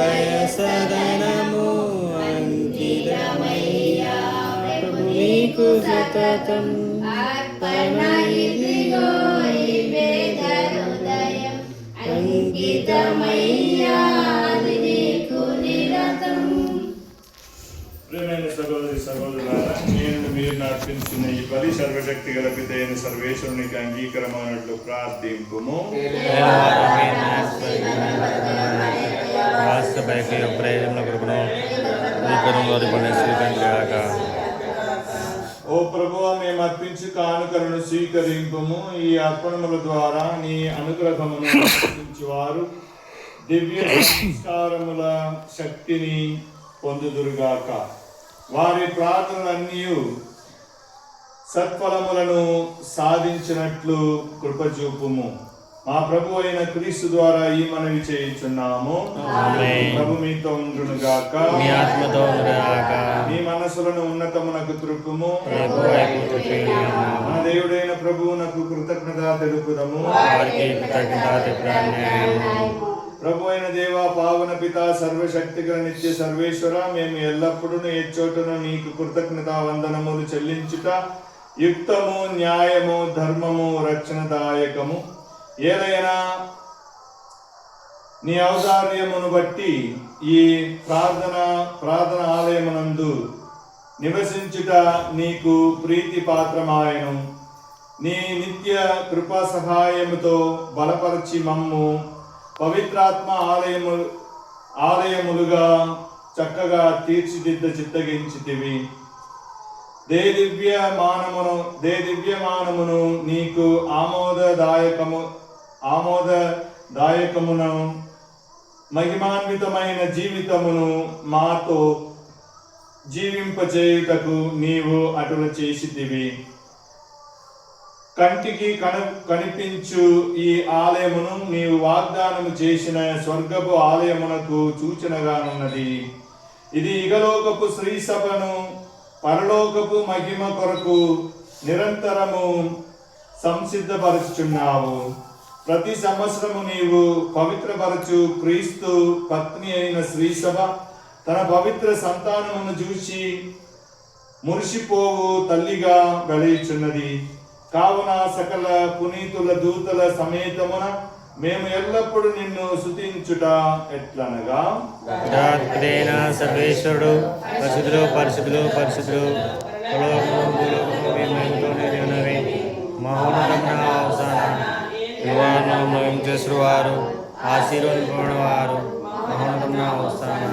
హృదయ సదనము అంకితమయ్యా ప్రభు నీకు సతతం అర్పణయిదిగో ఈ వేద హృదయం అంకితమయ్యా అది నీకు నిరతం. ప్రియమైన సహోదరి సహోదరులారా, నేను మీరు నర్పించిన ఈ బలి సర్వశక్తి గల పితైన సర్వేశ్వరునికి అంగీకారమైనట్లు ప్రార్థింపుము. ఓ ప్రభువా, మేము అర్పించి కానుకలను స్వీకరింపుము. ఈ అర్పణముల ద్వారా నీ అనుగ్రహమును వారు దివ్య సంస్కారముల శక్తిని పొందుదురుగాక. వారి ప్రార్థనలన్నీ సత్ఫలములను సాధించినట్లు కృపచూపుము. మా ప్రభు అయిన క్రీస్తు ద్వారా ఈ మనవి చేయుచున్నాము. ప్రభు మీతో ఉండునుగాక, మీ ఆత్మతో ఉండునుగాక. మీ మనసులను ఉన్నతమునకు త్రుప్పుము. మన దేవుడైన ప్రభువునకు కృతజ్ఞత తెలుపుదము. ప్రభు అయిన దేవ, పావన పిత, సర్వశక్తిగల నిత్య సర్వేశ్వర, మేము ఎల్లప్పుడూ ఎచ్చోటను నీకు కృతజ్ఞత వందనములు చెల్లించుట యుక్తము, న్యాయము, ధర్మము, రక్షణదాయకము. ఏదైనా నీ ఔదార్యమును బట్టి ఈ ప్రార్థన ఆలయమునందు నివసించుట నీకు ప్రీతి పాత్రమాయను. నీ నిత్య కృపా సహాయముతో బలపరిచి మమ్ము పవిత్రాత్మ ఆలయములుగా చక్కగా తీర్చిదిద్ద చిత్తగించితివి. దే దివ్యమానమును నీకు ఆమోదదాయకమును మహిమాన్వితమైన జీవితమును మాతో జీవింపచేయుటకు నీవు అటుల చేసితివి. కంటికి కనిపించు ఈ ఆలయమును నీవు వాగ్దానము చేసిన స్వర్గపు ఆలయమునకు సూచనగానున్నది. ఇది ఇగలోకపు శ్రీసభను పరలోకపు మహిమ కొరకు నిరంతరము సంసిద్ధపరుచుచున్నావు. ప్రతి సంవత్సరము నీవు పవిత్రపరచు క్రీస్తు పత్ని అయిన శ్రీసభ తన పవిత్ర సంతానమును చూసి మురిసిపోవు తల్లిగా వెలయుచున్నది. కావున సకల పునీతుల దూతల సమేతమున మేము ఎల్లప్పుడూ నిన్ను స్తుతించుట ఎట్లనగా, సర్వేశ్వరుడు పరిశుద్ధులు పరిశుద్ధులు పరిశుద్ధులు మహోన్నతం చేసిన వారు ఆశీర్వదింపబడిన వారు మహోన్నతం అవసాన